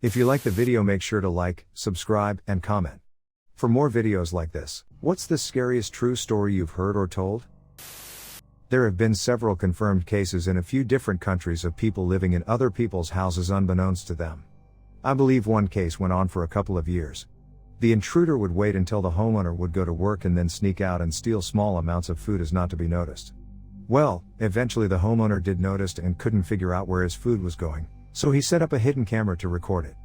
If you like the video, make sure to like, subscribe, and comment. For more videos like this. What's the scariest true story you've heard or told? There have been several confirmed cases in a few different countries of people living in other people's houses unbeknownst to them. I believe one case went on for a couple of years. The intruder would wait until the homeowner would go to work and then sneak out and steal small amounts of food as not to be noticed. Well, eventually the homeowner did notice and couldn't figure out where his food was going, so he set up a hidden camera to record it.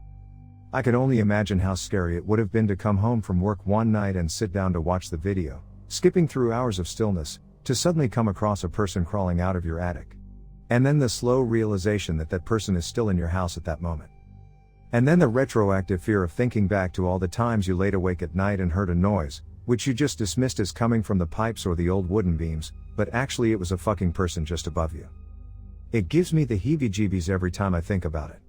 I can only imagine how scary it would have been to come home from work one night and sit down to watch the video, skipping through hours of stillness, to suddenly come across a person crawling out of your attic. And then the slow realization that that person is still in your house at that moment. And then the retroactive fear of thinking back to all the times you laid awake at night and heard a noise, which you just dismissed as coming from the pipes or the old wooden beams, but actually it was a fucking person just above you. It gives me the heebie-jeebies every time I think about it.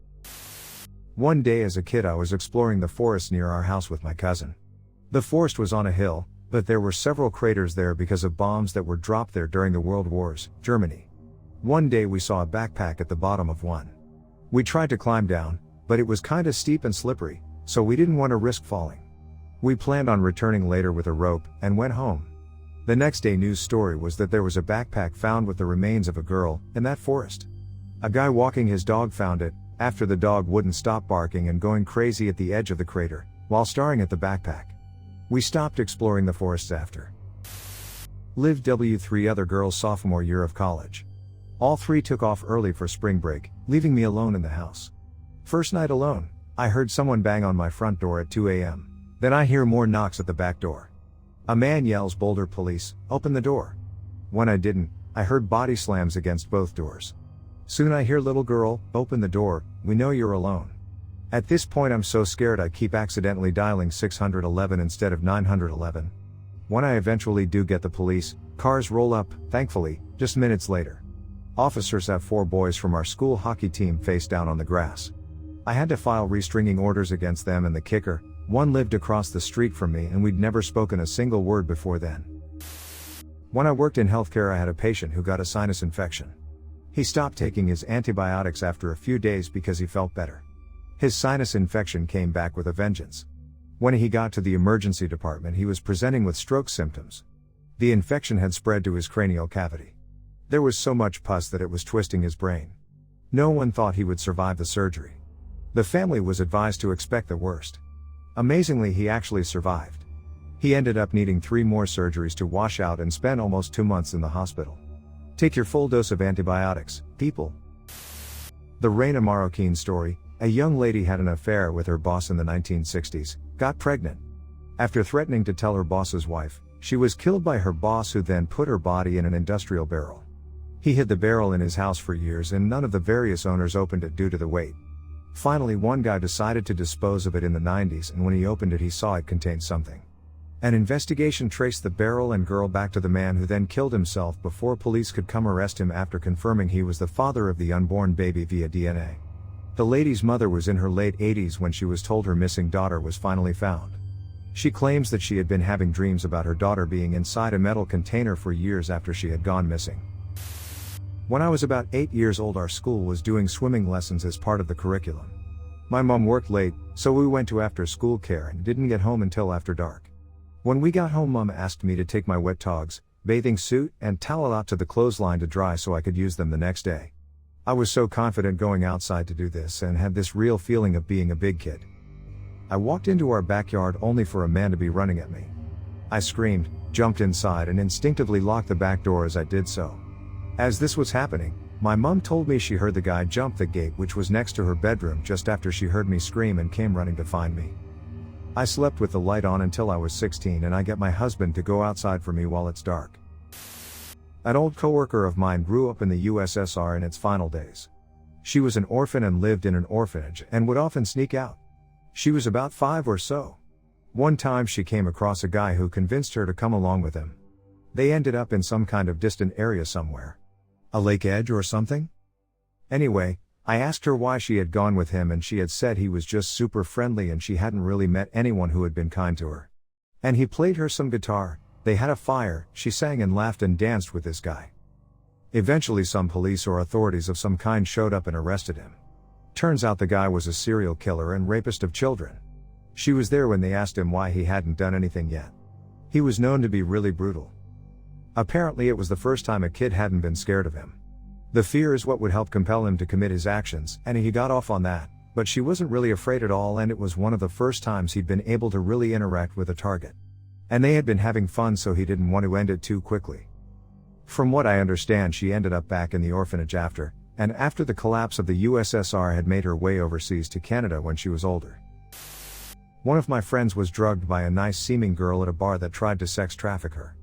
One day as a kid I was exploring the forest near our house with my cousin. The forest was on a hill, but there were several craters there because of bombs that were dropped there during the World Wars, Germany. One day we saw a backpack at the bottom of one. We tried to climb down, but it was kinda steep and slippery, so we didn't want to risk falling. We planned on returning later with a rope, and went home. The next day news story was that there was a backpack found with the remains of a girl, in that forest. A guy walking his dog found it, after the dog wouldn't stop barking and going crazy at the edge of the crater, while staring at the backpack. We stopped exploring the forests after. Lived W3 other girls sophomore year of college. All three took off early for spring break, leaving me alone in the house. First night alone, I heard someone bang on my front door at 2 a.m. Then I hear more knocks at the back door. A man yells, "Boulder police, open the door." When I didn't, I heard body slams against both doors. Soon I hear, "Little girl, open the door, we know you're alone." At this point I'm so scared I keep accidentally dialing 611 instead of 911. When I eventually do get the police, cars roll up, thankfully, just minutes later. Officers have 4 boys from our school hockey team face down on the grass. I had to file restraining orders against them, and the kicker, one lived across the street from me and we'd never spoken a single word before then. When I worked in healthcare I had a patient who got a sinus infection. He stopped taking his antibiotics after a few days because he felt better. His sinus infection came back with a vengeance. When he got to the emergency department he was presenting with stroke symptoms. The infection had spread to his cranial cavity. There was so much pus that it was twisting his brain. No one thought he would survive the surgery. The family was advised to expect the worst. Amazingly, he actually survived. He ended up needing 3 more surgeries to wash out and spent almost 2 months in the hospital. Take your full dose of antibiotics, people. The Reina Marroquin story. A young lady had an affair with her boss in the 1960s, got pregnant. After threatening to tell her boss's wife, she was killed by her boss, who then put her body in an industrial barrel. He hid the barrel in his house for years and none of the various owners opened it due to the weight. Finally one guy decided to dispose of it in the 90s, and when he opened it he saw it contained something. An investigation traced the barrel and girl back to the man, who then killed himself before police could come arrest him after confirming he was the father of the unborn baby via DNA. The lady's mother was in her late 80s when she was told her missing daughter was finally found. She claims that she had been having dreams about her daughter being inside a metal container for years after she had gone missing. When I was about 8 years old our school was doing swimming lessons as part of the curriculum. My mom worked late, so we went to after school care and didn't get home until after dark. When we got home mom asked me to take my wet togs, bathing suit, and towel out to the clothesline to dry so I could use them the next day. I was so confident going outside to do this and had this real feeling of being a big kid. I walked into our backyard only for a man to be running at me. I screamed, jumped inside and instinctively locked the back door as I did so. As this was happening, my mom told me she heard the guy jump the gate which was next to her bedroom just after she heard me scream and came running to find me. I slept with the light on until I was 16 and I get my husband to go outside for me while it's dark. An old coworker of mine grew up in the USSR in its final days. She was an orphan and lived in an orphanage and would often sneak out. She was about 5 or so. One time she came across a guy who convinced her to come along with him. They ended up in some kind of distant area somewhere. A lake edge or something? Anyway, I asked her why she had gone with him and she had said he was just super friendly and she hadn't really met anyone who had been kind to her. And he played her some guitar, they had a fire, she sang and laughed and danced with this guy. Eventually some police or authorities of some kind showed up and arrested him. Turns out the guy was a serial killer and rapist of children. She was there when they asked him why he hadn't done anything yet. He was known to be really brutal. Apparently it was the first time a kid hadn't been scared of him. The fear is what would help compel him to commit his actions, and he got off on that, but she wasn't really afraid at all, and it was one of the first times he'd been able to really interact with a target. And they had been having fun, so he didn't want to end it too quickly. From what I understand, she ended up back in the orphanage after the collapse of the USSR had made her way overseas to Canada when she was older. One of my friends was drugged by a nice-seeming girl at a bar that tried to sex traffic her.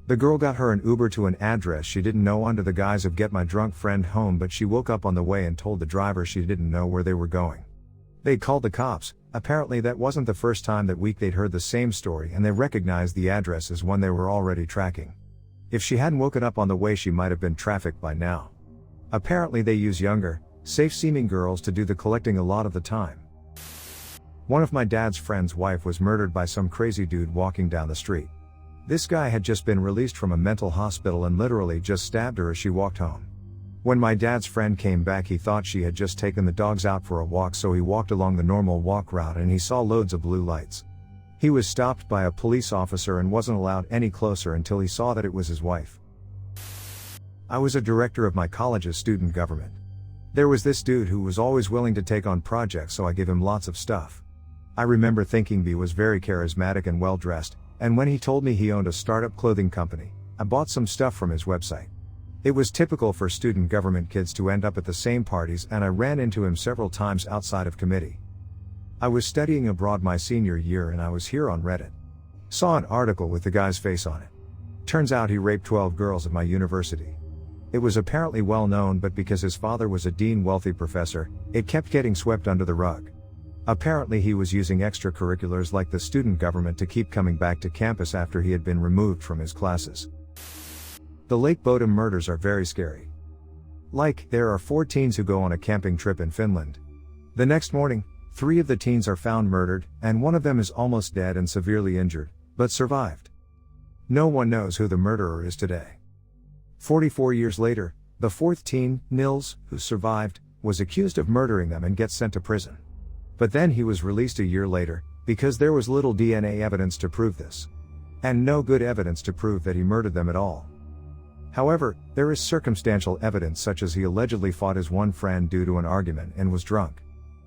The girl got her an Uber to an address she didn't know under the guise of "get my drunk friend home," but she woke up on the way and told the driver she didn't know where they were going. They called the cops. Apparently that wasn't the first time that week they'd heard the same story, and they recognized the address as one they were already tracking. If she hadn't woken up on the way, she might have been trafficked by now. Apparently they use younger, safe-seeming girls to do the collecting a lot of the time. One of my dad's friend's wife was murdered by some crazy dude walking down the street. This guy had just been released from a mental hospital and literally just stabbed her as she walked home. When my dad's friend came back, he thought she had just taken the dogs out for a walk, so he walked along the normal walk route and he saw loads of blue lights. He was stopped by a police officer and wasn't allowed any closer until he saw that it was his wife. I was a director of my college's student government. There was this dude who was always willing to take on projects, so I gave him lots of stuff. I remember thinking B was very charismatic and well dressed, and when he told me he owned a startup clothing company, I bought some stuff from his website. It was typical for student government kids to end up at the same parties, and I ran into him several times outside of committee. I was studying abroad my senior year and I was here on Reddit. Saw an article with the guy's face on it. Turns out he raped 12 girls at my university. It was apparently well known, but because his father was a dean wealthy professor, it kept getting swept under the rug. Apparently he was using extracurriculars like the student government to keep coming back to campus after he had been removed from his classes. The Lake Bodom murders are very scary. There are 4 teens who go on a camping trip in Finland. The next morning, 3 of the teens are found murdered, and one of them is almost dead and severely injured, but survived. No one knows who the murderer is today. 44 years later, the 4th teen, Nils, who survived, was accused of murdering them and gets sent to prison. But then he was released a year later, because there was little DNA evidence to prove this. And no good evidence to prove that he murdered them at all. However, there is circumstantial evidence, such as he allegedly fought his one friend due to an argument and was drunk.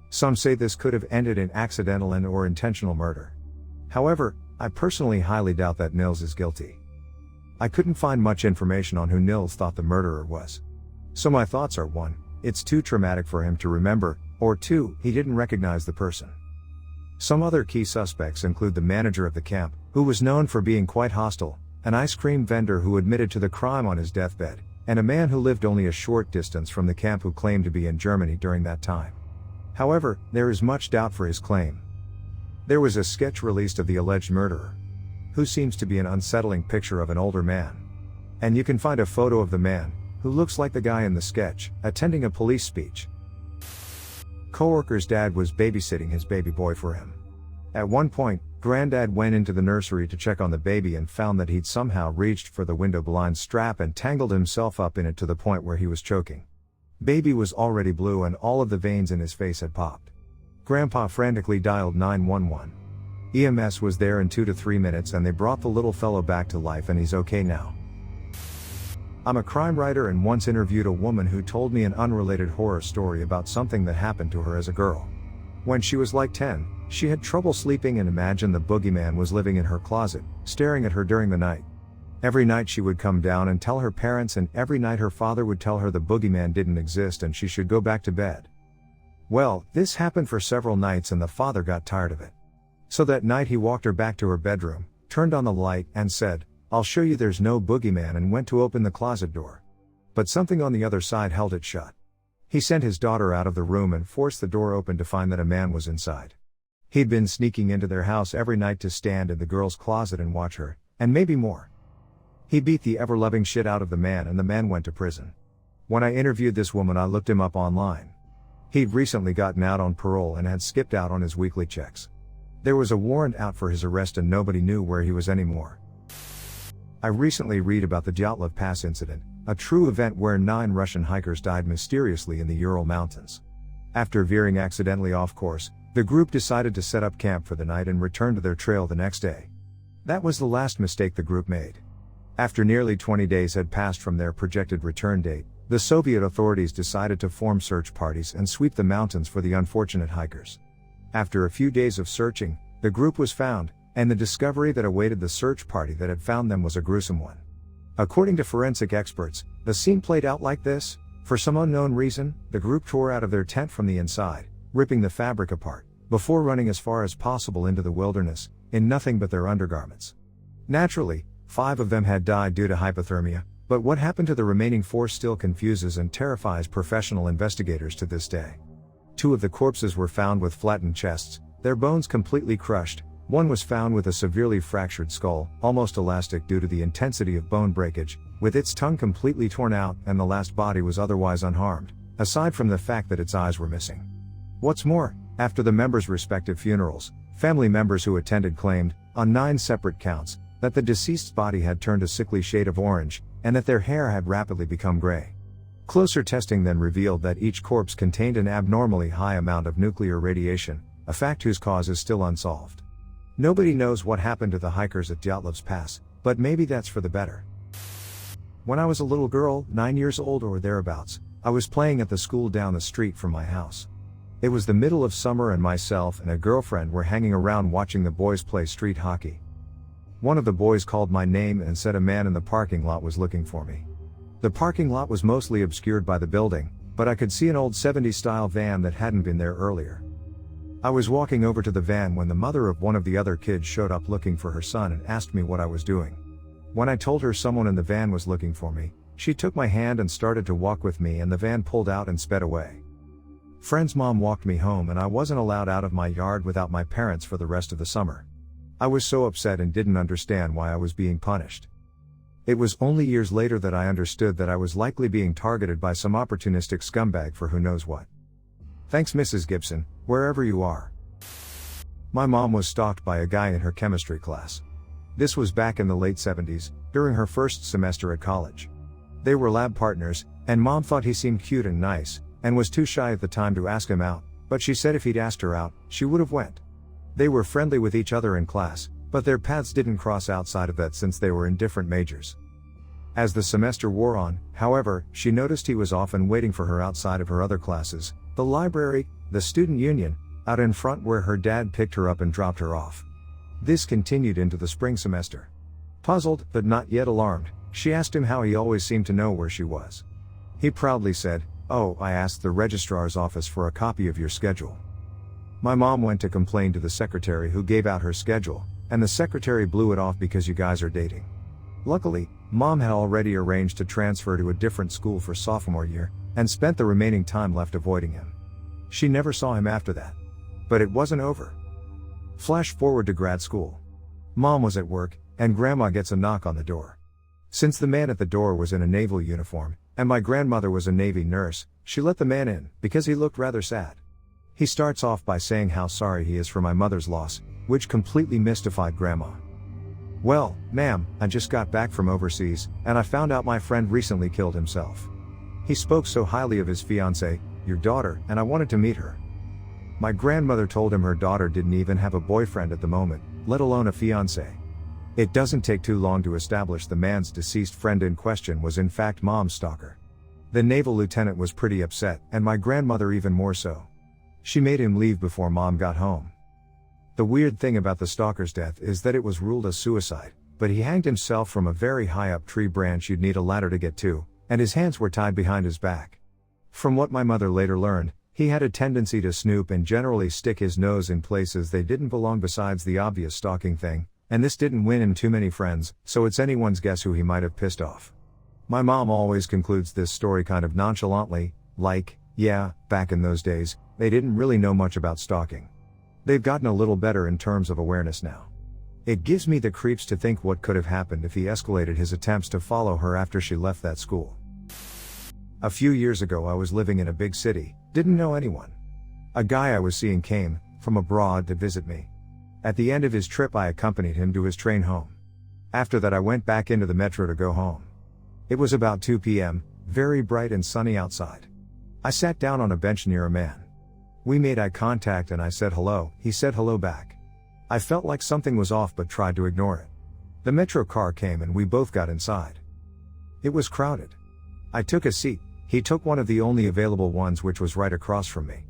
Some say this could have ended in accidental and/or intentional murder. However, I personally highly doubt that Nils is guilty. I couldn't find much information on who Nils thought the murderer was. So my thoughts are: 1, it's too traumatic for him to remember, or 2, he didn't recognize the person. Some other key suspects include the manager of the camp, who was known for being quite hostile, an ice cream vendor who admitted to the crime on his deathbed, and a man who lived only a short distance from the camp who claimed to be in Germany during that time. However, there is much doubt for his claim. There was a sketch released of the alleged murderer, who seems to be an unsettling picture of an older man. And you can find a photo of the man, who looks like the guy in the sketch, attending a police speech. Coworker's dad was babysitting his baby boy for him. At one point, Granddad went into the nursery to check on the baby and found that he'd somehow reached for the window blind strap and tangled himself up in it to the point where he was choking. Baby was already blue and all of the veins in his face had popped. Grandpa frantically dialed 911. EMS was there in 2 to 3 minutes and they brought the little fellow back to life, and he's okay now. I'm a crime writer and once interviewed a woman who told me an unrelated horror story about something that happened to her as a girl. When she was like 10, she had trouble sleeping and imagined the boogeyman was living in her closet, staring at her during the night. Every night she would come down and tell her parents, and every night her father would tell her the boogeyman didn't exist and she should go back to bed. Well, this happened for several nights and the father got tired of it. So that night he walked her back to her bedroom, turned on the light, and said, "I'll show you there's no boogeyman," and went to open the closet door. But something on the other side held it shut. He sent his daughter out of the room and forced the door open to find that a man was inside. He'd been sneaking into their house every night to stand in the girl's closet and watch her, and maybe more. He beat the ever-loving shit out of the man and the man went to prison. When I interviewed this woman, I looked him up online. He'd recently gotten out on parole and had skipped out on his weekly checks. There was a warrant out for his arrest and nobody knew where he was anymore. I recently read about the Dyatlov Pass incident, a true event where 9 Russian hikers died mysteriously in the Ural Mountains. After veering accidentally off course, the group decided to set up camp for the night and return to their trail the next day. That was the last mistake the group made. After nearly 20 days had passed from their projected return date, the Soviet authorities decided to form search parties and sweep the mountains for the unfortunate hikers. After a few days of searching, the group was found, and the discovery that awaited the search party that had found them was a gruesome one. According to forensic experts, the scene played out like this. For some unknown reason, the group tore out of their tent from the inside, ripping the fabric apart, before running as far as possible into the wilderness, in nothing but their undergarments. Naturally, 5 of them had died due to hypothermia, but what happened to the remaining 4 still confuses and terrifies professional investigators to this day. 2 of the corpses were found with flattened chests, their bones completely crushed. 1 was found with a severely fractured skull, almost elastic due to the intensity of bone breakage, with its tongue completely torn out, and the last body was otherwise unharmed, aside from the fact that its eyes were missing. What's more, after the members' respective funerals, family members who attended claimed, on 9 separate counts, that the deceased's body had turned a sickly shade of orange, and that their hair had rapidly become gray. Closer testing then revealed that each corpse contained an abnormally high amount of nuclear radiation, a fact whose cause is still unsolved. Nobody knows what happened to the hikers at Dyatlov Pass, but maybe that's for the better. When I was a little girl, 9 years old or thereabouts, I was playing at the school down the street from my house. It was the middle of summer and myself and a girlfriend were hanging around watching the boys play street hockey. One of the boys called my name and said a man in the parking lot was looking for me. The parking lot was mostly obscured by the building, but I could see an old 70s style van that hadn't been there earlier. I was walking over to the van when the mother of one of the other kids showed up looking for her son and asked me what I was doing. When I told her someone in the van was looking for me, she took my hand and started to walk with me, and the van pulled out and sped away. Friend's mom walked me home, and I wasn't allowed out of my yard without my parents for the rest of the summer. I was so upset and didn't understand why I was being punished. It was only years later that I understood that I was likely being targeted by some opportunistic scumbag for who knows what. Thanks, Mrs. Gibson, wherever you are. My mom was stalked by a guy in her chemistry class. This was back in the late 70s, during her first semester at college. They were lab partners, and mom thought he seemed cute and nice, and was too shy at the time to ask him out, but she said if he'd asked her out, she would have went. They were friendly with each other in class, but their paths didn't cross outside of that since they were in different majors. As the semester wore on, however, she noticed he was often waiting for her outside of her other classes, the library, the student union, out in front where her dad picked her up and dropped her off. This continued into the spring semester. Puzzled, but not yet alarmed, she asked him how he always seemed to know where she was. He proudly said, "Oh, I asked the registrar's office for a copy of your schedule." My mom went to complain to the secretary, who gave out her schedule, and the secretary blew it off because you guys are dating. Luckily, mom had already arranged to transfer to a different school for sophomore year, and spent the remaining time left avoiding him. She never saw him after that. But it wasn't over. Flash forward to grad school. Mom was at work, and grandma gets a knock on the door. Since the man at the door was in a naval uniform, and my grandmother was a Navy nurse, she let the man in, because he looked rather sad. He starts off by saying how sorry he is for my mother's loss, which completely mystified grandma. "Well, ma'am, I just got back from overseas, and I found out my friend recently killed himself. He spoke so highly of his fiancée, your daughter, and I wanted to meet her." My grandmother told him her daughter didn't even have a boyfriend at the moment, let alone a fiancé. It doesn't take too long to establish the man's deceased friend in question was in fact mom's stalker. The naval lieutenant was pretty upset, and my grandmother even more so. She made him leave before mom got home. The weird thing about the stalker's death is that it was ruled a suicide, but he hanged himself from a very high up tree branch you'd need a ladder to get to, and his hands were tied behind his back. From what my mother later learned, he had a tendency to snoop and generally stick his nose in places they didn't belong besides the obvious stalking thing, and this didn't win him too many friends, so it's anyone's guess who he might have pissed off. My mom always concludes this story kind of nonchalantly, like, yeah, back in those days, they didn't really know much about stalking. They've gotten a little better in terms of awareness now. It gives me the creeps to think what could have happened if he escalated his attempts to follow her after she left that school. A few years ago I was living in a big city, didn't know anyone. A guy I was seeing came from abroad to visit me. At the end of his trip I accompanied him to his train home. After that I went back into the metro to go home. It was about 2 p.m., very bright and sunny outside. I sat down on a bench near a man. We made eye contact and I said hello, he said hello back. I felt like something was off but tried to ignore it. The metro car came and we both got inside. It was crowded. I took a seat, he took one of the only available ones which was right across from me.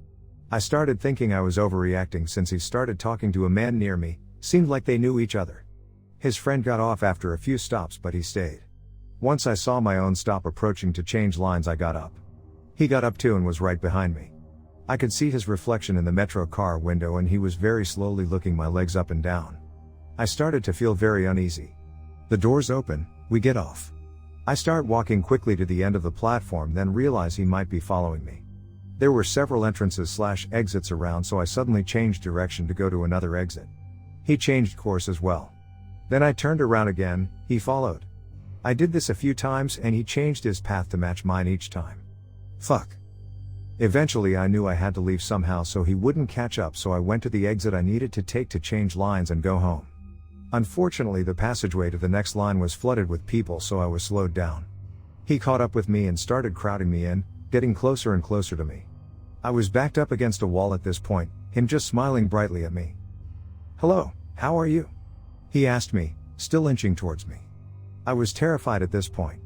I started thinking I was overreacting since he started talking to a man near me, seemed like they knew each other. His friend got off after a few stops but he stayed. Once I saw my own stop approaching to change lines, I got up. He got up too and was right behind me. I could see his reflection in the metro car window and he was very slowly looking my legs up and down. I started to feel very uneasy. The doors open, we get off. I start walking quickly to the end of the platform, then realize he might be following me. There were several entrances/exits around, so I suddenly changed direction to go to another exit. He changed course as well. Then I turned around again, he followed. I did this a few times and he changed his path to match mine each time. Fuck. Eventually I knew I had to leave somehow so he wouldn't catch up, so I went to the exit I needed to take to change lines and go home. Unfortunately, the passageway to the next line was flooded with people, so I was slowed down. He caught up with me and started crowding me in, getting closer and closer to me. I was backed up against a wall at this point, him just smiling brightly at me. "Hello, how are you?" he asked me, still inching towards me. I was terrified at this point.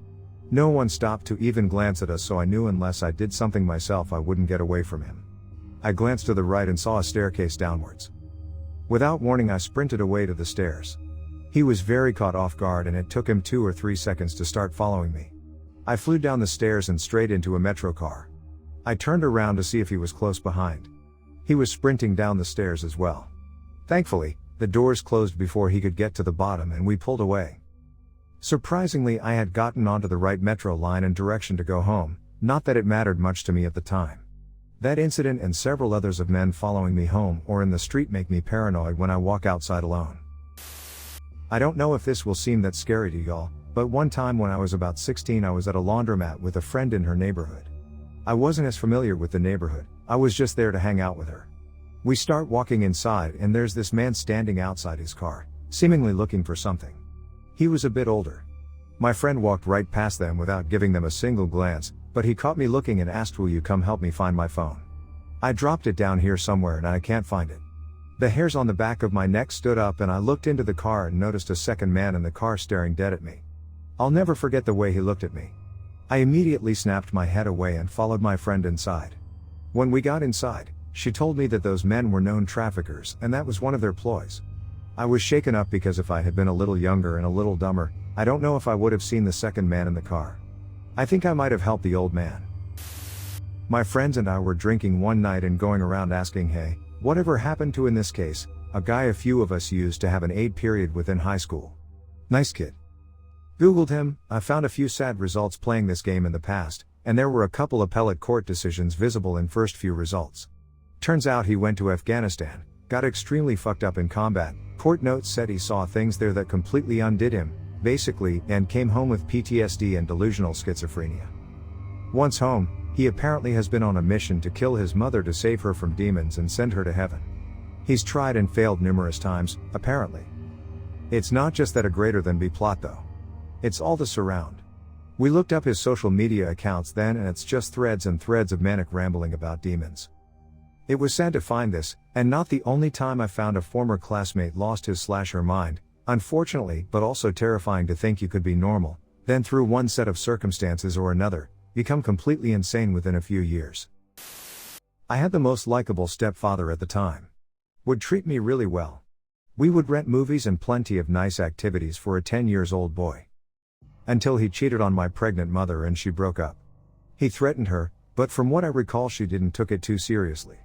No one stopped to even glance at us, so I knew unless I did something myself I wouldn't get away from him. I glanced to the right and saw a staircase downwards. Without warning, I sprinted away to the stairs. He was very caught off guard and it took him 2 or 3 seconds to start following me. I flew down the stairs and straight into a metro car. I turned around to see if he was close behind. He was sprinting down the stairs as well. Thankfully, the doors closed before he could get to the bottom and we pulled away. Surprisingly, I had gotten onto the right metro line and direction to go home, not that it mattered much to me at the time. That incident and several others of men following me home or in the street make me paranoid when I walk outside alone. I don't know if this will seem that scary to y'all, but one time when I was about 16 I was at a laundromat with a friend in her neighborhood. I wasn't as familiar with the neighborhood, I was just there to hang out with her. We start walking inside and there's this man standing outside his car, seemingly looking for something. He was a bit older. My friend walked right past them without giving them a single glance, but he caught me looking and asked, "Will you come help me find my phone? I dropped it down here somewhere and I can't find it." The hairs on the back of my neck stood up and I looked into the car and noticed a second man in the car staring dead at me. I'll never forget the way he looked at me. I immediately snapped my head away and followed my friend inside. When we got inside, she told me that those men were known traffickers and that was one of their ploys. I was shaken up because if I had been a little younger and a little dumber, I don't know if I would have seen the second man in the car. I think I might have helped the old man. My friends and I were drinking one night and going around asking, "Hey, whatever happened to," in this case, a guy a few of us used to have an aid period within high school. Nice kid. Googled him, I found a few sad results playing this game in the past, and there were a couple appellate court decisions visible in first few results. Turns out he went to Afghanistan, got extremely fucked up in combat. Court notes said he saw things there that completely undid him, basically, and came home with PTSD and delusional schizophrenia. Once home, he apparently has been on a mission to kill his mother to save her from demons and send her to heaven. He's tried and failed numerous times, apparently. It's not just that a greater than B plot though. It's all the surround. We looked up his social media accounts then and it's just threads and threads of manic rambling about demons. It was sad to find this, and not the only time I found a former classmate lost his/her mind, unfortunately, but also terrifying to think you could be normal, then through one set of circumstances or another, become completely insane within a few years. I had the most likable stepfather at the time. Would treat me really well. We would rent movies and plenty of nice activities for a 10-year-old boy. Until he cheated on my pregnant mother and she broke up. He threatened her, but from what I recall she didn't took it too seriously.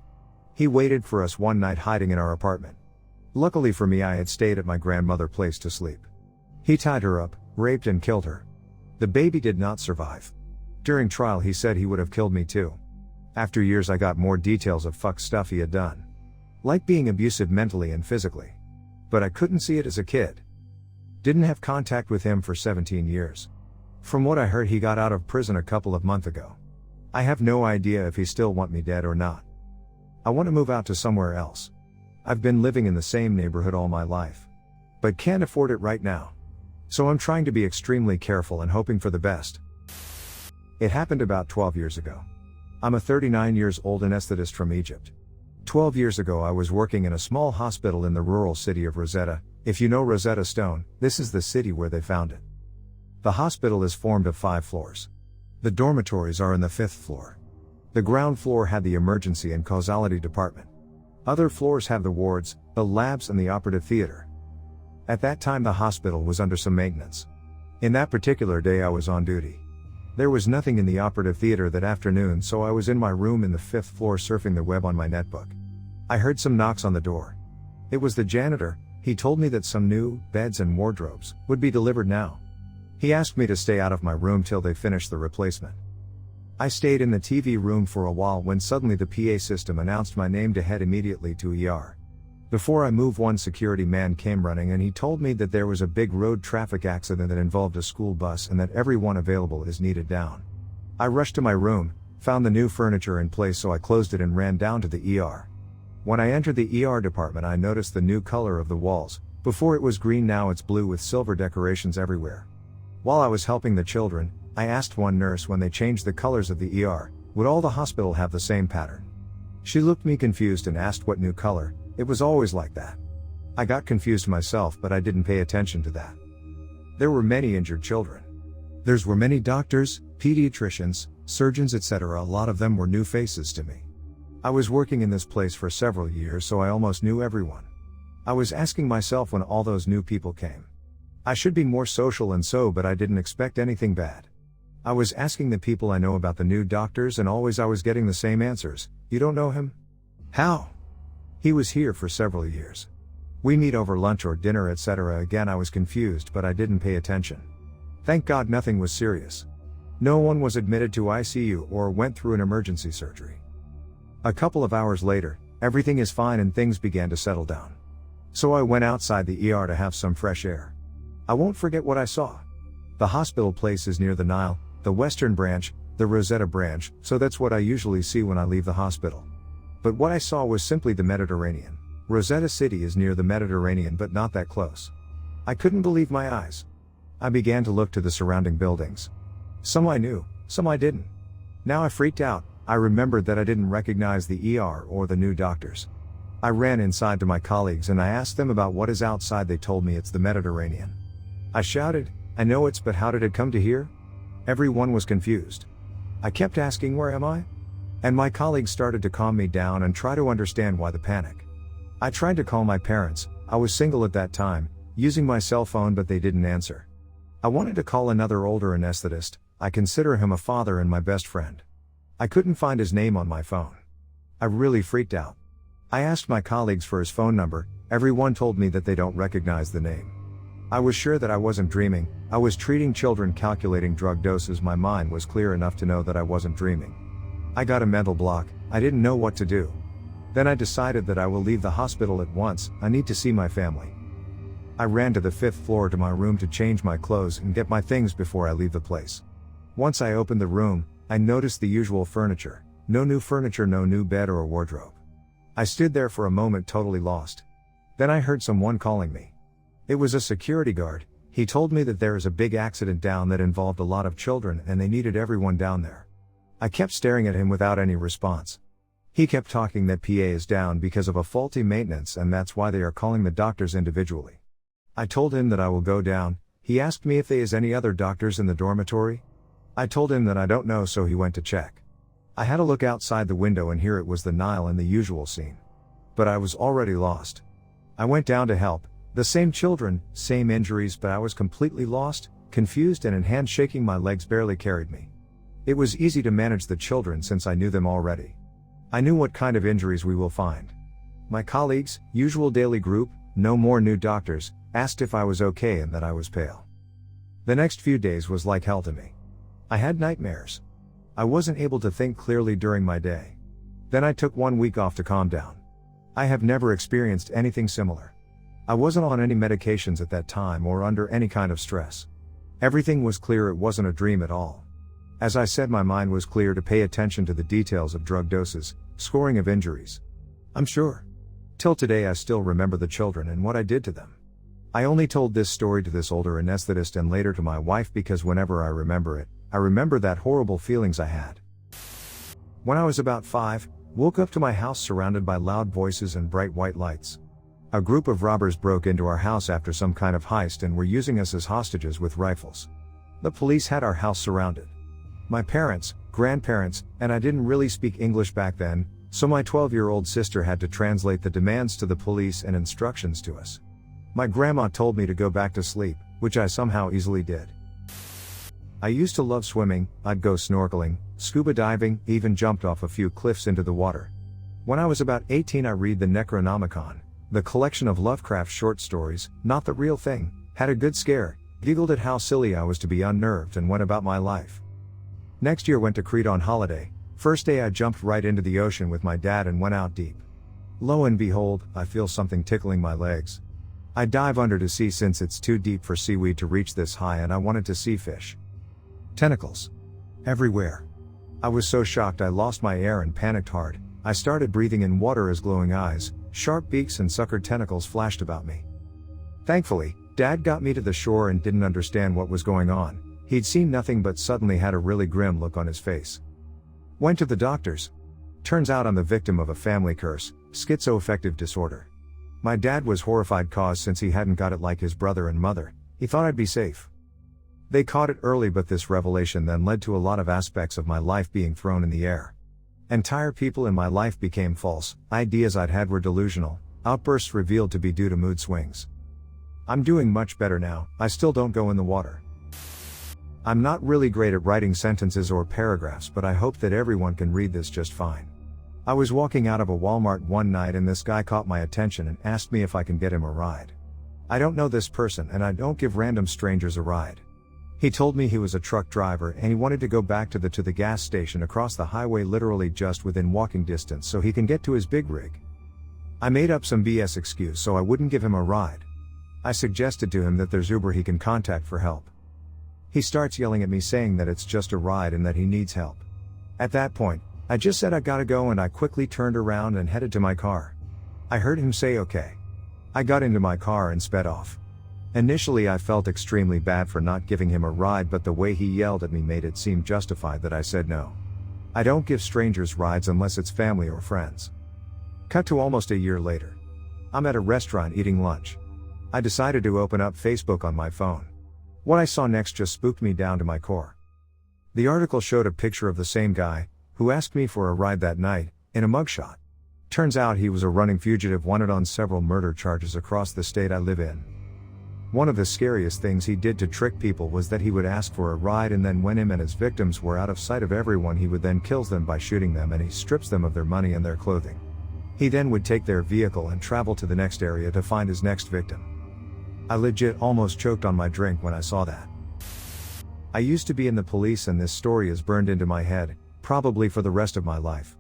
He waited for us one night hiding in our apartment. Luckily for me I had stayed at my grandmother's place to sleep. He tied her up, raped and killed her. The baby did not survive. During trial he said he would have killed me too. After years I got more details of fucked stuff he had done. Like being abusive mentally and physically. But I couldn't see it as a kid. Didn't have contact with him for 17 years. From what I heard he got out of prison a couple of months ago. I have no idea if he still want me dead or not. I want to move out to somewhere else. I've been living in the same neighborhood all my life. But can't afford it right now. So I'm trying to be extremely careful and hoping for the best. It happened about 12 years ago. I'm a 39 years old anesthetist from Egypt. 12 years ago I was working in a small hospital in the rural city of Rosetta. If you know Rosetta Stone, this is the city where they found it. The hospital is formed of 5 floors. The dormitories are in the 5th floor. The ground floor had the emergency and causality department. Other floors have the wards, the labs and the operative theater. At that time the hospital was under some maintenance. In that particular day I was on duty. There was nothing in the operative theater that afternoon, so I was in my room in the 5th floor surfing the web on my netbook. I heard some knocks on the door. It was the janitor. He told me that some new beds and wardrobes would be delivered now. He asked me to stay out of my room till they finished the replacement. I stayed in the TV room for a while when suddenly the PA system announced my name to head immediately to ER. Before I moved, one security man came running and he told me that there was a big road traffic accident that involved a school bus and that everyone available is needed down. I rushed to my room, found the new furniture in place, so I closed it and ran down to the ER. When I entered the ER department I noticed the new color of the walls. Before it was green, now it's blue with silver decorations everywhere. While I was helping the children, I asked one nurse when they changed the colors of the ER, would all the hospital have the same pattern? She looked me confused and asked what new color. It was always like that. I got confused myself, but I didn't pay attention to that. There were many injured children. There were many doctors, pediatricians, surgeons, etc. A lot of them were new faces to me. I was working in this place for several years, so I almost knew everyone. I was asking myself when all those new people came. I should be more social and so, but I didn't expect anything bad. I was asking the people I know about the new doctors and always I was getting the same answers. You don't know him? How? He was here for several years. We meet over lunch or dinner, etc. Again I was confused, but I didn't pay attention. Thank God nothing was serious. No one was admitted to ICU or went through an emergency surgery. A couple of hours later, everything is fine and things began to settle down. So I went outside the ER to have some fresh air. I won't forget what I saw. The hospital place is near the Nile, the western branch, the Rosetta branch, so that's what I usually see when I leave the hospital. But what I saw was simply the Mediterranean. Rosetta City is near the Mediterranean but not that close. I couldn't believe my eyes. I began to look to the surrounding buildings. Some I knew, some I didn't. Now I freaked out. I remembered that I didn't recognize the ER or the new doctors. I ran inside to my colleagues and I asked them about what is outside. They told me it's the Mediterranean. I shouted, I know it's, but how did it come to here? Everyone was confused. I kept asking, where am I? And my colleagues started to calm me down and try to understand why the panic. I tried to call my parents. I was single at that time, using my cell phone, but they didn't answer. I wanted to call another older anesthetist. I consider him a father and my best friend. I couldn't find his name on my phone. I really freaked out. I asked my colleagues for his phone number. Everyone told me that they don't recognize the name. I was sure that I wasn't dreaming. I was treating children, calculating drug doses. My mind was clear enough to know that I wasn't dreaming. I got a mental block. I didn't know what to do. Then I decided that I will leave the hospital at once. I need to see my family. I ran to the 5th floor to my room to change my clothes and get my things before I leave the place. Once I opened the room, I noticed the usual furniture. No new furniture, no new bed or wardrobe. I stood there for a moment totally lost. Then I heard someone calling me. It was a security guard. He told me that there is a big accident down that involved a lot of children and they needed everyone down there. I kept staring at him without any response. He kept talking that PA is down because of a faulty maintenance and that's why they are calling the doctors individually. I told him that I will go down. He asked me if there is any other doctors in the dormitory. I told him that I don't know, so he went to check. I had a look outside the window and here it was the Nile and the usual scene. But I was already lost. I went down to help. The same children, same injuries, but I was completely lost, confused and in hand shaking. My legs barely carried me. It was easy to manage the children since I knew them already. I knew what kind of injuries we will find. My colleagues, usual daily group, no more new doctors, asked if I was okay and that I was pale. The next few days was like hell to me. I had nightmares. I wasn't able to think clearly during my day. Then I took 1 week off to calm down. I have never experienced anything similar. I wasn't on any medications at that time or under any kind of stress. Everything was clear, it wasn't a dream at all. As I said, my mind was clear to pay attention to the details of drug doses, scoring of injuries. I'm sure. Till today I still remember the children and what I did to them. I only told this story to this older anesthetist and later to my wife because whenever I remember it, I remember that horrible feelings I had. When I was about 5, Woke up to my house surrounded by loud voices and bright white lights. A group of robbers broke into our house after some kind of heist and were using us as hostages with rifles. The police had our house surrounded. My parents, grandparents, and I didn't really speak English back then, so my 12-year-old sister had to translate the demands to the police and instructions to us. My grandma told me to go back to sleep, which I somehow easily did. I used to love swimming. I'd go snorkeling, scuba diving, even jumped off a few cliffs into the water. When I was about 18 I read the Necronomicon, the collection of Lovecraft short stories, not the real thing, had a good scare, giggled at how silly I was to be unnerved and went about my life. Next year went to Crete on holiday. First day I jumped right into the ocean with my dad and went out deep. Lo and behold, I feel something tickling my legs. I dive under to see since it's too deep for seaweed to reach this high and I wanted to see fish. Tentacles. Everywhere. I was so shocked I lost my air and panicked hard. I started breathing in water as glowing eyes, sharp beaks and suckered tentacles flashed about me. Thankfully, Dad got me to the shore and didn't understand what was going on. He'd seen nothing but suddenly had a really grim look on his face. Went to the doctors. Turns out I'm the victim of a family curse, schizoaffective disorder. My dad was horrified cause since he hadn't got it like his brother and mother, he thought I'd be safe. They caught it early but this revelation then led to a lot of aspects of my life being thrown in the air. Entire people in my life became false, ideas I'd had were delusional, outbursts revealed to be due to mood swings. I'm doing much better now, I still don't go in the water. I'm not really great at writing sentences or paragraphs but I hope that everyone can read this just fine. I was walking out of a Walmart one night and this guy caught my attention and asked me if I can get him a ride. I don't know this person and I don't give random strangers a ride. He told me he was a truck driver and he wanted to go back to the gas station across the highway literally just within walking distance so he can get to his big rig. I made up some BS excuse so I wouldn't give him a ride. I suggested to him that there's Uber he can contact for help. He starts yelling at me saying that it's just a ride and that he needs help. At that point, I just said I gotta go and I quickly turned around and headed to my car. I heard him say okay. I got into my car and sped off. Initially I felt extremely bad for not giving him a ride but the way he yelled at me made it seem justified that I said no. I don't give strangers rides unless it's family or friends. Cut to almost a year later. I'm at a restaurant eating lunch. I decided to open up Facebook on my phone. What I saw next just spooked me down to my core. The article showed a picture of the same guy, who asked me for a ride that night, in a mugshot. Turns out he was a running fugitive wanted on several murder charges across the state I live in. One of the scariest things he did to trick people was that he would ask for a ride and then when him and his victims were out of sight of everyone he would then kills them by shooting them and he strips them of their money and their clothing. He then would take their vehicle and travel to the next area to find his next victim. I legit almost choked on my drink when I saw that. I used to be in the police and this story is burned into my head, probably for the rest of my life.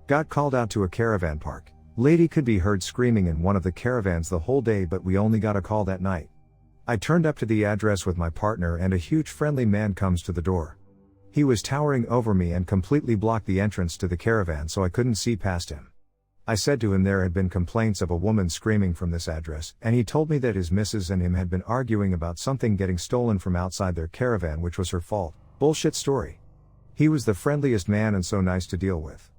Got called out to a caravan park. Lady could be heard screaming in one of the caravans the whole day but we only got a call that night. I turned up to the address with my partner and a huge friendly man comes to the door. He was towering over me and completely blocked the entrance to the caravan so I couldn't see past him. I said to him there had been complaints of a woman screaming from this address and he told me that his missus and him had been arguing about something getting stolen from outside their caravan which was her fault. Bullshit story. He was the friendliest man and so nice to deal with.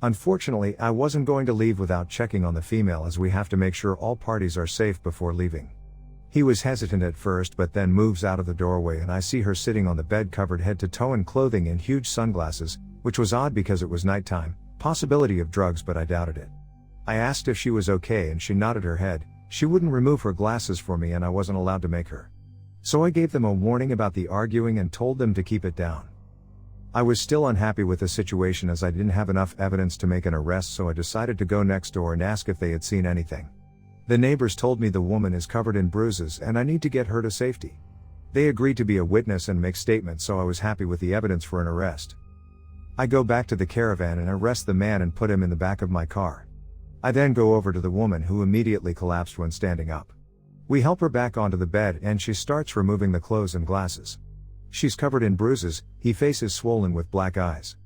Unfortunately, I wasn't going to leave without checking on the female as we have to make sure all parties are safe before leaving. He was hesitant at first but then moves out of the doorway and I see her sitting on the bed covered head to toe in clothing and huge sunglasses, which was odd because it was nighttime, possibility of drugs but I doubted it. I asked if she was okay and she nodded her head. She wouldn't remove her glasses for me and I wasn't allowed to make her. So I gave them a warning about the arguing and told them to keep it down. I was still unhappy with the situation as I didn't have enough evidence to make an arrest so I decided to go next door and ask if they had seen anything. The neighbors told me the woman is covered in bruises and I need to get her to safety. They agreed to be a witness and make statements so I was happy with the evidence for an arrest. I go back to the caravan and arrest the man and put him in the back of my car. I then go over to the woman who immediately collapsed when standing up. We help her back onto the bed and she starts removing the clothes and glasses. She's covered in bruises, her face is swollen with black eyes.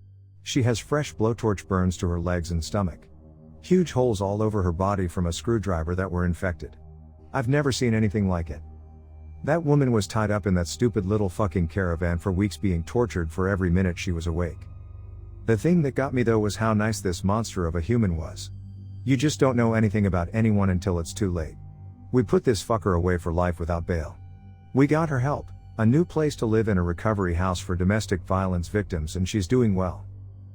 She has fresh blowtorch burns to her legs and stomach. Huge holes all over her body from a screwdriver that were infected. I've never seen anything like it. That woman was tied up in that stupid little fucking caravan for weeks being tortured for every minute she was awake. The thing that got me though was how nice this monster of a human was. You just don't know anything about anyone until it's too late. We put this fucker away for life without bail. We got her help, a new place to live in a recovery house for domestic violence victims, and she's doing well.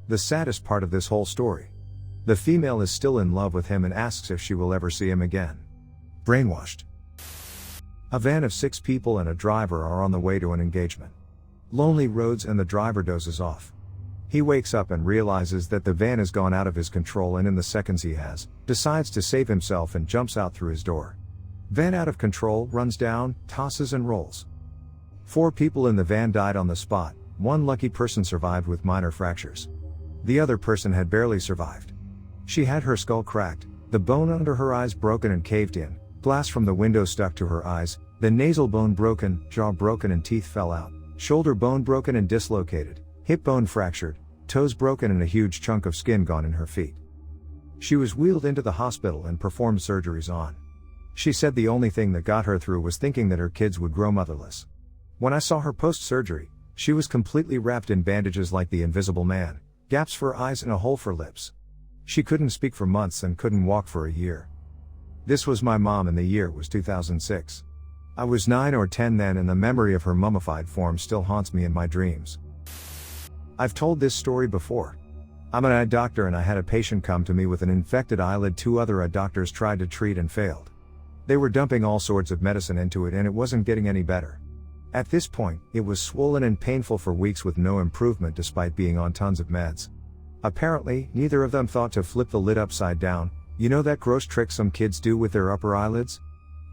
The saddest part of this whole story. The female is still in love with him and asks if she will ever see him again. Brainwashed. A van of 6 people and a driver are on the way to an engagement. Lonely roads and the driver dozes off. He wakes up and realizes that the van has gone out of his control, and in the seconds he has, decides to save himself and jumps out through his door. Van out of control, runs down, tosses and rolls. 4 people in the van died on the spot. 1 lucky person survived with minor fractures. The other person had barely survived. She had her skull cracked, the bone under her eyes broken and caved in, glass from the window stuck to her eyes, the nasal bone broken, jaw broken and teeth fell out, shoulder bone broken and dislocated, hip bone fractured, toes broken and a huge chunk of skin gone in her feet. She was wheeled into the hospital and performed surgeries on. She said the only thing that got her through was thinking that her kids would grow motherless. When I saw her post-surgery, she was completely wrapped in bandages like the Invisible Man, gaps for eyes and a hole for lips. She couldn't speak for months and couldn't walk for a year. This was my mom, and the year was 2006. I was 9 or 10 then, and the memory of her mummified form still haunts me in my dreams. I've told this story before. I'm an eye doctor, and I had a patient come to me with an infected eyelid 2 other eye doctors tried to treat and failed. They were dumping all sorts of medicine into it and it wasn't getting any better. At this point, it was swollen and painful for weeks with no improvement despite being on tons of meds. Apparently, neither of them thought to flip the lid upside down, you know that gross trick some kids do with their upper eyelids?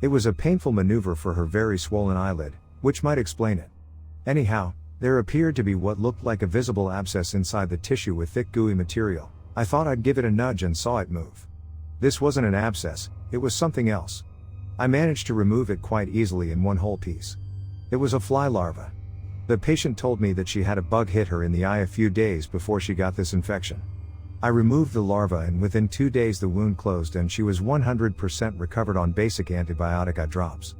It was a painful maneuver for her very swollen eyelid, which might explain it. Anyhow, there appeared to be what looked like a visible abscess inside the tissue with thick gooey material. I thought I'd give it a nudge and saw it move. This wasn't an abscess, it was something else. I managed to remove it quite easily in one whole piece. It was a fly larva. The patient told me that she had a bug hit her in the eye a few days before she got this infection. I removed the larva and within 2 days the wound closed and she was 100% recovered on basic antibiotic eye drops.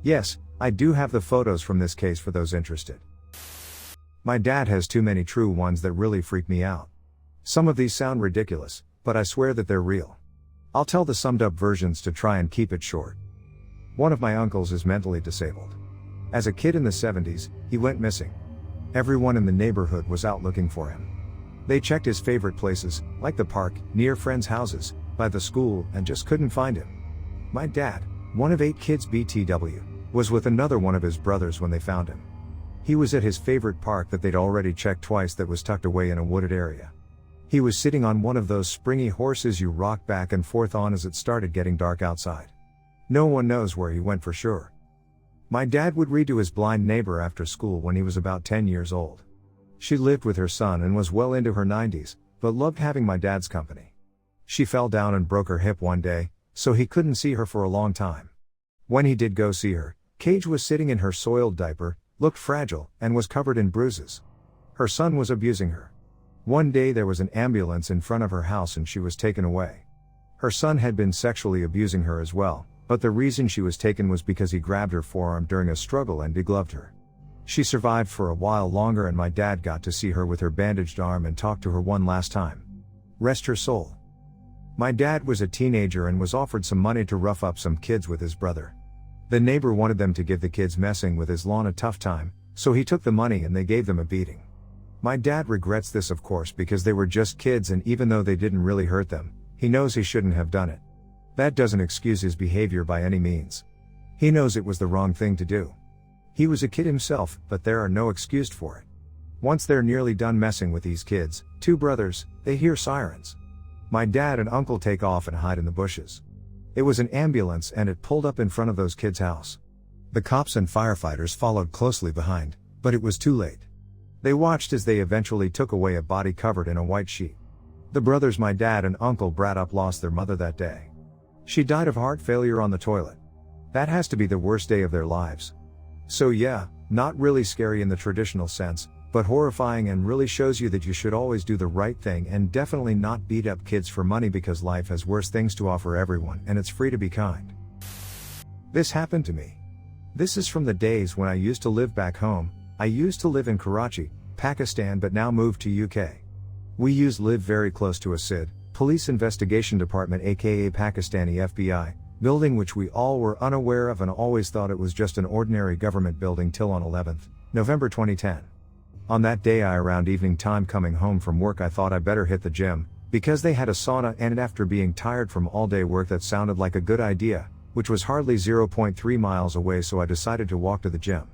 Yes, I do have the photos from this case for those interested. My dad has too many true ones that really freak me out. Some of these sound ridiculous, but I swear that they're real. I'll tell the summed up versions to try and keep it short. One of my uncles is mentally disabled. As a kid in the 70s, he went missing. Everyone in the neighborhood was out looking for him. They checked his favorite places, like the park, near friends' houses, by the school, and just couldn't find him. My dad, one of 8 kids BTW, was with another one of his brothers when they found him. He was at his favorite park that they'd already checked twice that was tucked away in a wooded area. He was sitting on one of those springy horses you rock back and forth on as it started getting dark outside. No one knows where he went for sure. My dad would read to his blind neighbor after school when he was about 10 years old. She lived with her son and was well into her 90s, but loved having my dad's company. She fell down and broke her hip one day, so he couldn't see her for a long time. When he did go see her, Cage was sitting in her soiled diaper, looked fragile, and was covered in bruises. Her son was abusing her. One day there was an ambulance in front of her house and she was taken away. Her son had been sexually abusing her as well, but the reason she was taken was because he grabbed her forearm during a struggle and degloved her. She survived for a while longer and my dad got to see her with her bandaged arm and talk to her one last time. Rest her soul. My dad was a teenager and was offered some money to rough up some kids with his brother. The neighbor wanted them to give the kids messing with his lawn a tough time, so he took the money and they gave them a beating. My dad regrets this of course because they were just kids and even though they didn't really hurt them, he knows he shouldn't have done it. That doesn't excuse his behavior by any means. He knows it was the wrong thing to do. He was a kid himself, but there are no excuses for it. Once they're nearly done messing with these kids, 2 brothers, they hear sirens. My dad and uncle take off and hide in the bushes. It was an ambulance and it pulled up in front of those kids' house. The cops and firefighters followed closely behind, but it was too late. They watched as they eventually took away a body covered in a white sheet. The brothers, my dad and Uncle Braddock, lost their mother that day. She died of heart failure on the toilet. That has to be the worst day of their lives. So yeah, not really scary in the traditional sense, but horrifying and really shows you that you should always do the right thing and definitely not beat up kids for money because life has worse things to offer everyone and it's free to be kind. This happened to me. This is from the days when I used to live back home. I used to live in Karachi, Pakistan, but now moved to UK. We live very close to a SID, Police Investigation Department aka Pakistani FBI, building which we all were unaware of and always thought it was just an ordinary government building till on 11th November 2010. On that day around evening time coming home from work I thought I better hit the gym, because they had a sauna and after being tired from all day work that sounded like a good idea, which was hardly 0.3 miles away, so I decided to walk to the gym.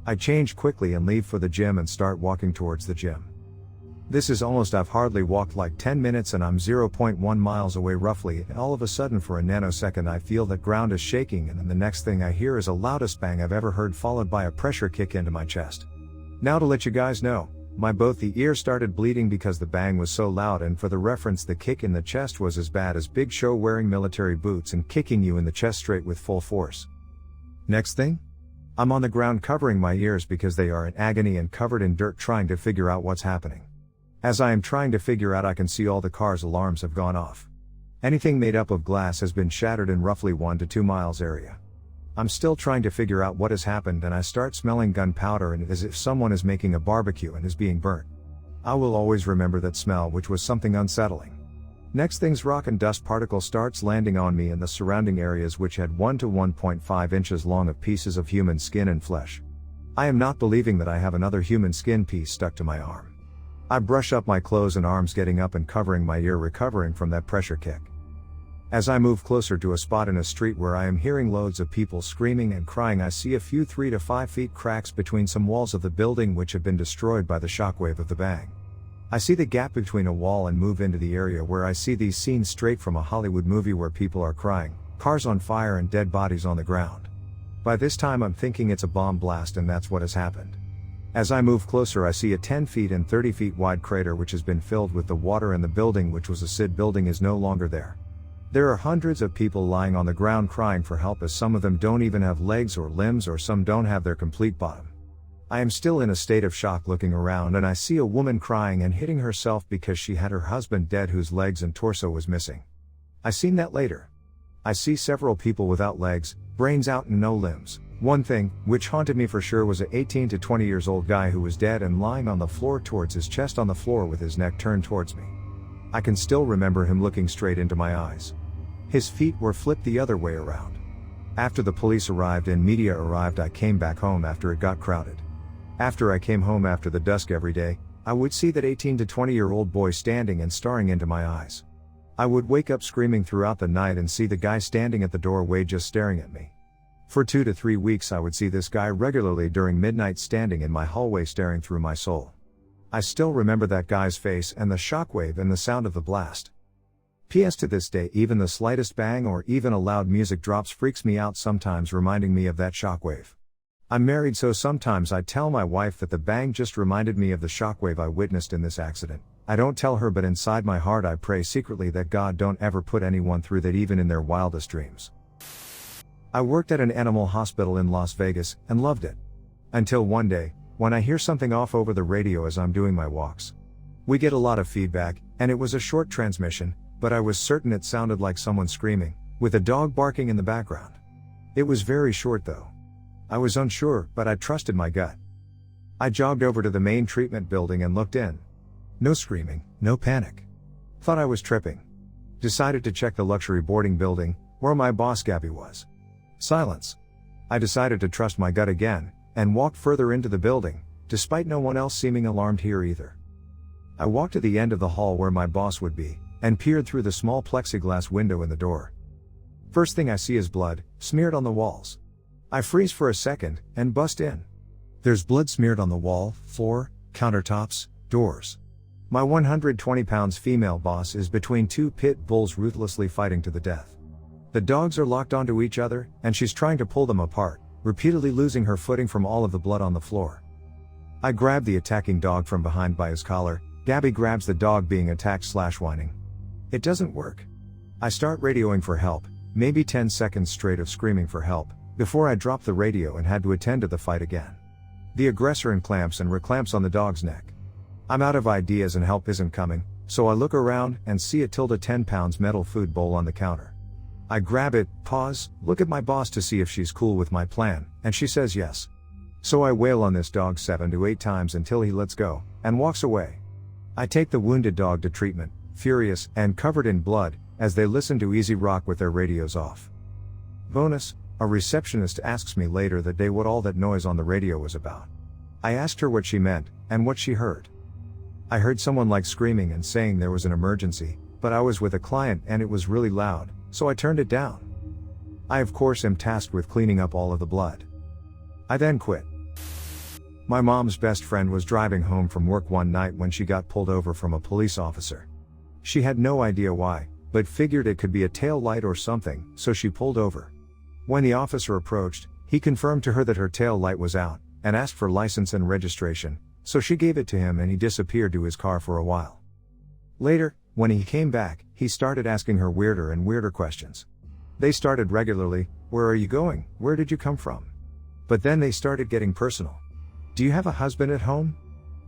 I change quickly and leave for the gym and start walking towards the gym. I've hardly walked like 10 minutes and I'm 0.1 miles away roughly, and all of a sudden for a nanosecond I feel that ground is shaking, and then the next thing I hear is the loudest bang I've ever heard, followed by a pressure kick into my chest. Now to let you guys know, both the ears started bleeding because the bang was so loud, and for the reference the kick in the chest was as bad as Big Show wearing military boots and kicking you in the chest straight with full force. Next thing? I'm on the ground covering my ears because they are in agony and covered in dirt, trying to figure out what's happening. As I am trying to figure out, I can see all the cars' alarms have gone off. Anything made up of glass has been shattered in roughly 1 to 2 miles area. I'm still trying to figure out what has happened, and I start smelling gunpowder, and it is as if someone is making a barbecue and is being burnt. I will always remember that smell, which was something unsettling. Next things, rock and dust particles starts landing on me and the surrounding areas, which had 1 to 1.5 inches long of pieces of human skin and flesh. I am not believing that I have another human skin piece stuck to my arm. I brush up my clothes and arms, getting up and covering my ear, recovering from that pressure kick. As I move closer to a spot in a street where I am hearing loads of people screaming and crying, I see a few 3 to 5 feet cracks between some walls of the building which have been destroyed by the shockwave of the bang. I see the gap between a wall and move into the area where I see these scenes straight from a Hollywood movie where people are crying, cars on fire and dead bodies on the ground. By this time I'm thinking it's a bomb blast, and that's what has happened. As I move closer, I see a 10 feet and 30 feet wide crater which has been filled with the water, and the building, which was a SID building, is no longer there. There are hundreds of people lying on the ground crying for help, as some of them don't even have legs or limbs, or some don't have their complete bottom. I am still in a state of shock looking around, and I see a woman crying and hitting herself because she had her husband dead whose legs and torso was missing. I seen that later. I see several people without legs, brains out and no limbs. One thing, which haunted me for sure, was a 18 to 20 years old guy who was dead and lying on the floor towards his chest on the floor with his neck turned towards me. I can still remember him looking straight into my eyes. His feet were flipped the other way around. After the police arrived and media arrived, I came back home after it got crowded. After I came home after the dusk every day, I would see that 18 to 20-year-old boy standing and staring into my eyes. I would wake up screaming throughout the night and see the guy standing at the doorway just staring at me. For 2 to 3 weeks I would see this guy regularly during midnight standing in my hallway staring through my soul. I still remember that guy's face and the shockwave and the sound of the blast. P.S. To this day, even the slightest bang or even a loud music drops freaks me out sometimes, reminding me of that shockwave. I'm married, so sometimes I tell my wife that the bang just reminded me of the shockwave I witnessed in this accident. I don't tell her, but inside my heart I pray secretly that God don't ever put anyone through that, even in their wildest dreams. I worked at an animal hospital in Las Vegas, and loved it. Until one day, when I hear something off over the radio as I'm doing my walks. We get a lot of feedback, and it was a short transmission, but I was certain it sounded like someone screaming, with a dog barking in the background. It was very short though. I was unsure, but I trusted my gut. I jogged over to the main treatment building and looked in. No screaming, no panic. Thought I was tripping. Decided to check the luxury boarding building, where my boss Gabby was. Silence. I decided to trust my gut again, and walked further into the building, despite no one else seeming alarmed here either. I walked to the end of the hall where my boss would be, and peered through the small plexiglass window in the door. First thing I see is blood, smeared on the walls. I freeze for a second, and bust in. There's blood smeared on the wall, floor, countertops, doors. My 120 pounds female boss is between 2 pit bulls ruthlessly fighting to the death. The dogs are locked onto each other, and she's trying to pull them apart, repeatedly losing her footing from all of the blood on the floor. I grab the attacking dog from behind by his collar. Gabby grabs the dog being attacked /whining. It doesn't work. I start radioing for help, maybe 10 seconds straight of screaming for help, before I dropped the radio and had to attend to the fight again. The aggressor unclamps and reclamps on the dog's neck. I'm out of ideas and help isn't coming, so I look around and see a 10 pounds metal food bowl on the counter. I grab it, pause, look at my boss to see if she's cool with my plan, and she says yes. So I wail on this dog 7 to 8 times until he lets go, and walks away. I take the wounded dog to treatment, furious and covered in blood, as they listen to easy rock with their radios off. Bonus, a receptionist asks me later that day what all that noise on the radio was about. I asked her what she meant, and what she heard. I heard someone like screaming and saying there was an emergency, but I was with a client and it was really loud, so I turned it down. I of course am tasked with cleaning up all of the blood. I then quit. My mom's best friend was driving home from work one night when she got pulled over from a police officer. She had no idea why, but figured it could be a tail light or something, so she pulled over. When the officer approached, he confirmed to her that her tail light was out, and asked for license and registration, so she gave it to him and he disappeared to his car for a while. Later, when he came back, he started asking her weirder and weirder questions. They started regularly, "Where are you going? Where did you come from?" But then they started getting personal. "Do you have a husband at home?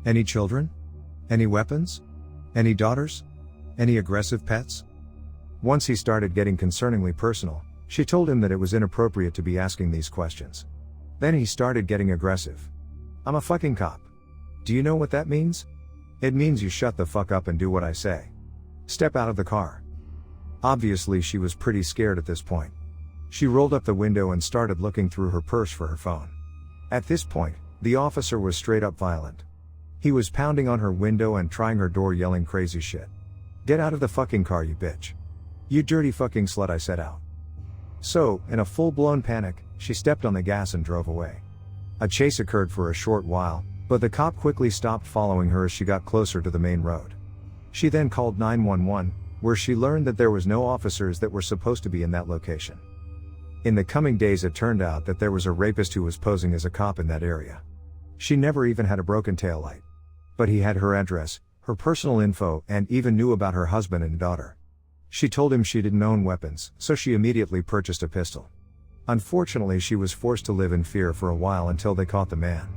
Any children? Any weapons? Any daughters? Any aggressive pets?" Once he started getting concerningly personal, she told him that it was inappropriate to be asking these questions. Then he started getting aggressive. "I'm a fucking cop. Do you know what that means? It means you shut the fuck up and do what I say. Step out of the car." Obviously she was pretty scared at this point. She rolled up the window and started looking through her purse for her phone. At this point, the officer was straight up violent. He was pounding on her window and trying her door, yelling crazy shit. "Get out of the fucking car, you bitch. You dirty fucking slut," I said out. So, in a full-blown panic, she stepped on the gas and drove away. A chase occurred for a short while, but the cop quickly stopped following her as she got closer to the main road. She then called 911, where she learned that there was no officers that were supposed to be in that location. In the coming days it turned out that there was a rapist who was posing as a cop in that area. She never even had a broken taillight. But he had her address, her personal info, and even knew about her husband and daughter. She told him she didn't own weapons, so she immediately purchased a pistol. Unfortunately she was forced to live in fear for a while until they caught the man.